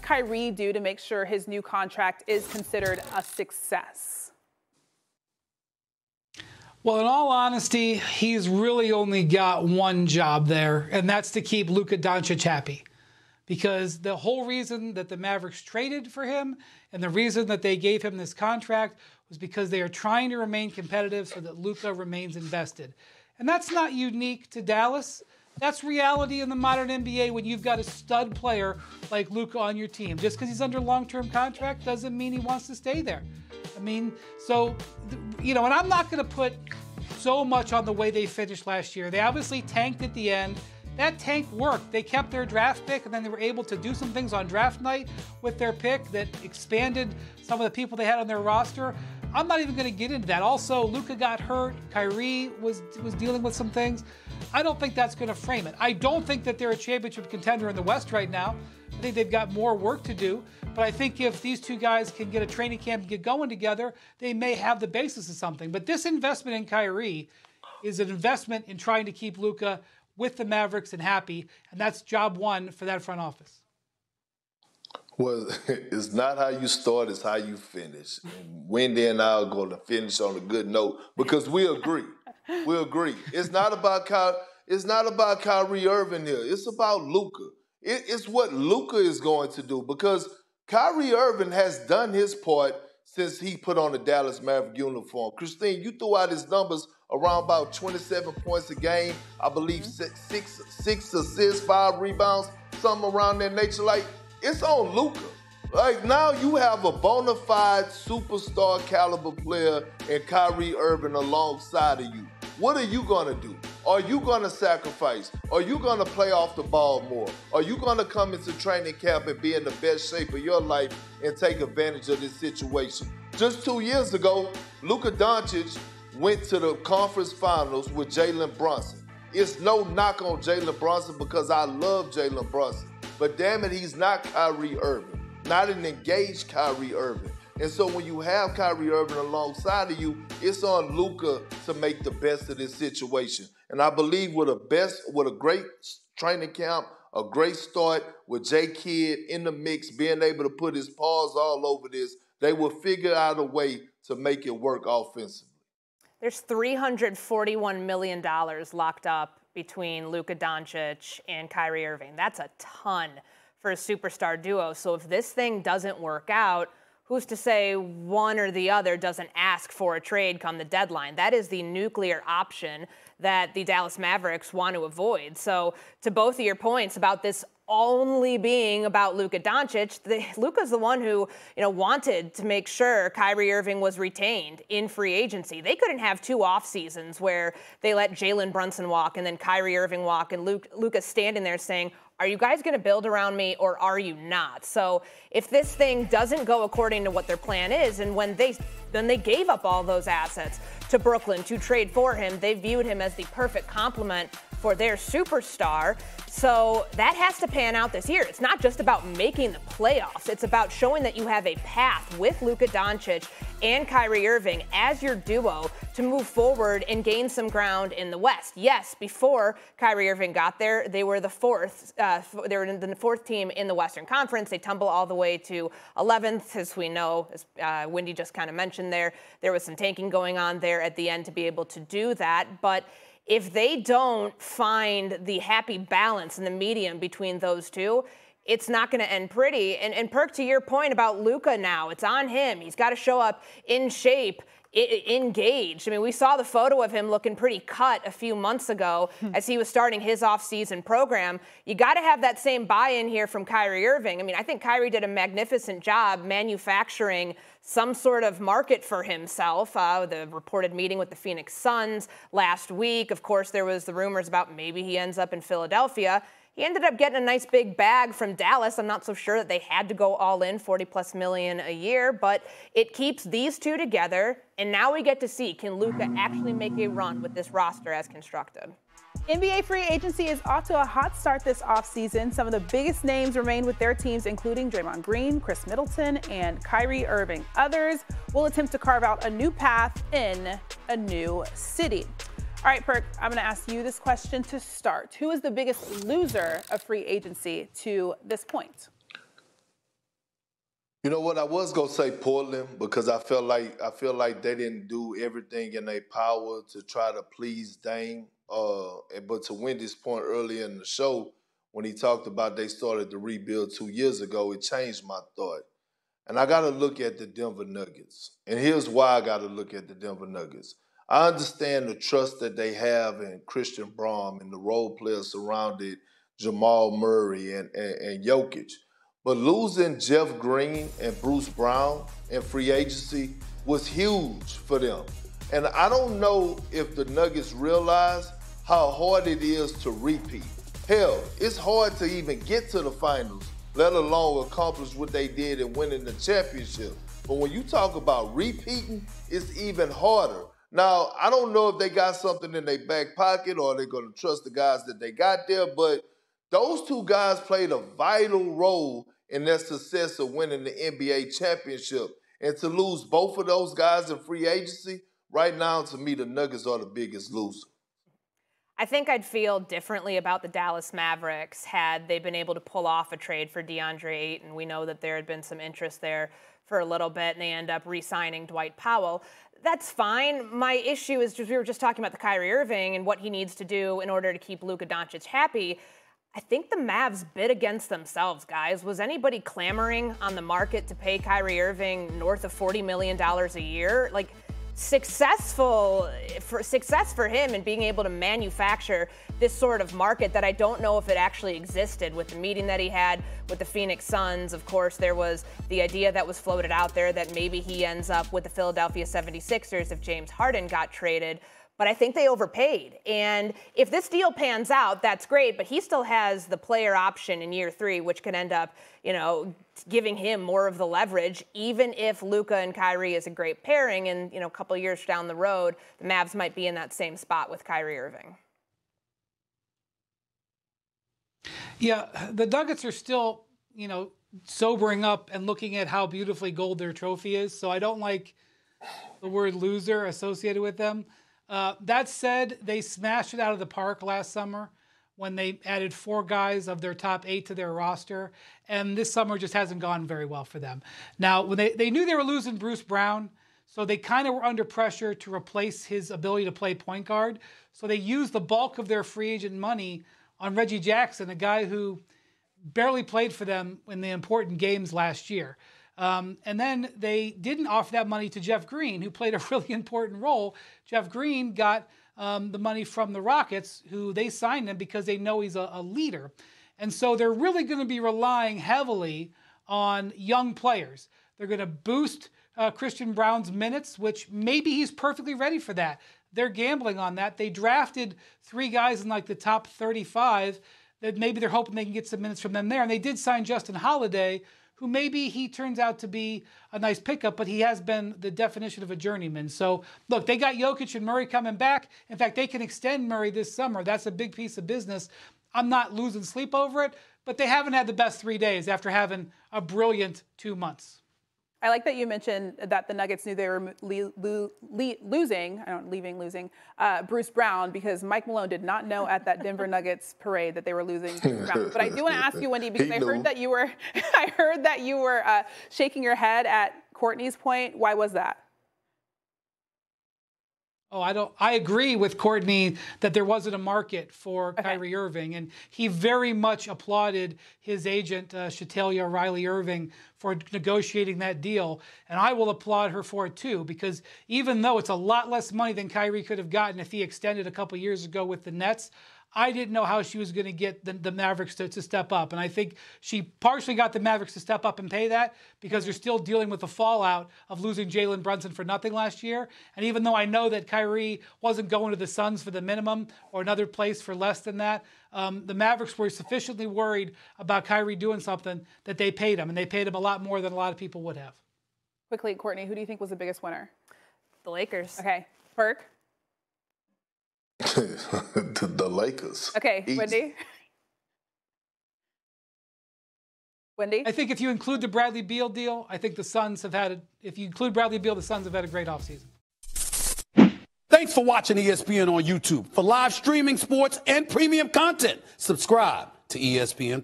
Kyrie do to make sure his new contract is considered a success? Well, in all honesty, he's really only got one job there, and that's to keep Luka Doncic happy. Because the whole reason that the Mavericks traded for him and the reason that they gave him this contract was because they are trying to remain competitive so that Luka remains invested. And that's not unique to Dallas. That's reality in the modern NBA when you've got a stud player like Luka on your team. Just because he's under long-term contract doesn't mean he wants to stay there. I mean, so, and I'm not going to put so much on the way they finished last year. They obviously tanked at the end. That tank worked. They kept their draft pick, and then they were able to do some things on draft night with their pick that expanded some of the people they had on their roster. I'm not even going to get into that. Also, Luka got hurt. Kyrie was dealing with some things. I don't think that's going to frame it. I don't think that they're a championship contender in the West right now. I think they've got more work to do. But I think if these two guys can get a training camp and get going together, they may have the basis of something. But this investment in Kyrie is an investment in trying to keep Luka with the Mavericks and happy, and that's job one for that front office. Well, it's not how you start, it's how you finish. And Wendy and I are going to finish on a good note because we agree. We agree. It's not about Kyrie Irving here. It's about Luka. It's what Luka is going to do because Kyrie Irving has done his part since he put on the Dallas Maverick uniform. Christine, you threw out his numbers around about 27 points a game. I believe six assists, 5 rebounds, something around that nature. Like, it's on Luka. Like, now you have a bona fide superstar caliber player and Kyrie Irving alongside of you. What are you going to do? Are you going to sacrifice? Are you going to play off the ball more? Are you going to come into training camp and be in the best shape of your life and take advantage of this situation? Just 2 years ago, Luka Doncic went to the conference finals with Jalen Brunson. It's no knock on Jalen Brunson because I love Jalen Brunson. But damn it, he's not Kyrie Irving, not an engaged Kyrie Irving. And so when you have Kyrie Irving alongside of you, it's on Luka to make the best of this situation. And I believe with a great training camp, a great start with J. Kidd in the mix, being able to put his paws all over this, they will figure out a way to make it work offensively. There's $341 million locked up between Luka Doncic and Kyrie Irving. That's a ton for a superstar duo. So if this thing doesn't work out, who's to say one or the other doesn't ask for a trade come the deadline? That is the nuclear option that the Dallas Mavericks want to avoid. So to both of your points about this only being about Luka Doncic, Luka's the one who, wanted to make sure Kyrie Irving was retained in free agency. They couldn't have 2 off seasons where they let Jalen Brunson walk and then Kyrie Irving walk and Luka's standing there saying, are you guys going to build around me or are you not? So if this thing doesn't go according to what their plan is, and when they gave up all those assets to Brooklyn to trade for him, they viewed him as the perfect complement for their superstar. So that has to pan out this year. It's not just about making the playoffs. It's about showing that you have a path with Luka Doncic and Kyrie Irving as your duo to move forward and gain some ground in the West. Yes, before Kyrie Irving got there, they were the fourth team in the Western Conference. They tumble all the way to 11th, as we know, as Wendy just kind of mentioned there. There was some tanking going on there at the end to be able to do that. But if they don't find the happy balance and the medium between those two, it's not going to end pretty. And Perk, to your point about Luka now, it's on him. He's got to show up in shape, engaged. I mean, we saw the photo of him looking pretty cut a few months ago as he was starting his off-season program. You got to have that same buy-in here from Kyrie Irving. I mean, I think Kyrie did a magnificent job manufacturing some sort of market for himself. The reported meeting with the Phoenix Suns last week. Of course, there was the rumors about maybe he ends up in Philadelphia. He ended up getting a nice big bag from Dallas. I'm not so sure that they had to go all in, $40+ million a year, but it keeps these two together. And now we get to see, can Luka actually make a run with this roster as constructed? NBA free agency is off to a hot start this offseason. Some of the biggest names remain with their teams, including Draymond Green, Chris Middleton, and Kyrie Irving. Others will attempt to carve out a new path in a new city. All right, Perk, I'm going to ask you this question to start. Who is the biggest loser of free agency to this point? You know what? I was gonna say Portland because I feel like they didn't do everything in their power to try to please Dame. But to Wendy's point earlier in the show, when he talked about they started to rebuild 2 years ago, it changed my thought. And I got to look at the Denver Nuggets. And here's why I got to look at the Denver Nuggets. I understand the trust that they have in Christian Braun and the role players surrounded Jamal Murray and Jokic. But losing Jeff Green and Bruce Brown in free agency was huge for them. And I don't know if the Nuggets realize how hard it is to repeat. Hell, it's hard to even get to the finals, let alone accomplish what they did in winning the championship. But when you talk about repeating, it's even harder. Now, I don't know if they got something in their back pocket or they're going to trust the guys that they got there, but those two guys played a vital role in their success of winning the NBA championship. And to lose both of those guys in free agency, right now, to me, the Nuggets are the biggest loser. I think I'd feel differently about the Dallas Mavericks had they been able to pull off a trade for DeAndre Ayton. We know that there had been some interest there for a little bit, and they end up re-signing Dwight Powell. That's fine. My issue is just we were just talking about the Kyrie Irving and what he needs to do in order to keep Luka Doncic happy. I think the Mavs bid against themselves, guys. Was anybody clamoring on the market to pay Kyrie Irving north of $40 million a year? Like, success for him and being able to manufacture this sort of market that I don't know if it actually existed with the meeting that he had with the Phoenix Suns. Of course, there was the idea that was floated out there that maybe he ends up with the Philadelphia 76ers if James Harden got traded. But I think they overpaid. And if this deal pans out, that's great. But he still has the player option in year 3, which could end up, giving him more of the leverage, even if Luka and Kyrie is a great pairing. And, a couple years down the road, the Mavs might be in that same spot with Kyrie Irving. Yeah, the Nuggets are still, sobering up and looking at how beautifully gold their trophy is. So I don't like the word loser associated with them. That said, they smashed it out of the park last summer when they added 4 guys of their top 8 to their roster. And this summer just hasn't gone very well for them. Now, when they knew they were losing Bruce Brown, so they kind of were under pressure to replace his ability to play point guard. So they used the bulk of their free agent money on Reggie Jackson, a guy who barely played for them in the important games last year. And then they didn't offer that money to Jeff Green, who played a really important role. Jeff Green got the money from the Rockets, who they signed him because they know he's a leader. And so they're really going to be relying heavily on young players. They're going to boost Christian Braun's minutes, which maybe he's perfectly ready for that. They're gambling on that. They drafted 3 guys in like the top 35 that maybe they're hoping they can get some minutes from them there. And they did sign Justin Holiday, who maybe he turns out to be a nice pickup, but he has been the definition of a journeyman. So, look, they got Jokic and Murray coming back. In fact, they can extend Murray this summer. That's a big piece of business. I'm not losing sleep over it, but they haven't had the best 3 days after having a brilliant 2 months. I like that you mentioned that the Nuggets knew they were losing Bruce Brown, because Mike Malone did not know at that Denver Nuggets parade that they were losing Bruce Brown. But I do want to ask you, Wendy, because I heard that you were shaking your head at Courtney's point. Why was that? I agree with Courtney that there wasn't a market for Kyrie Irving, and he very much applauded his agent, Shatalia Riley Irving, for negotiating that deal. And I will applaud her for it too, because even though it's a lot less money than Kyrie could have gotten if he extended a couple years ago with the Nets, I didn't know how she was going to get the Mavericks to step up. And I think she partially got the Mavericks to step up and pay that because they're still dealing with the fallout of losing Jalen Brunson for nothing last year. And even though I know that Kyrie wasn't going to the Suns for the minimum or another place for less than that, the Mavericks were sufficiently worried about Kyrie doing something that they paid him. And they paid him a lot more than a lot of people would have. Quickly, Courtney, who do you think was the biggest winner? The Lakers. Okay. Perk? The Lakers. Okay, Easy. Wendy? Wendy? I think if you include the Bradley Beal deal, I think the Suns have had if you include Bradley Beal, the Suns have had a great offseason. Thanks for watching ESPN on YouTube. For live streaming, sports, and premium content, subscribe to ESPN+.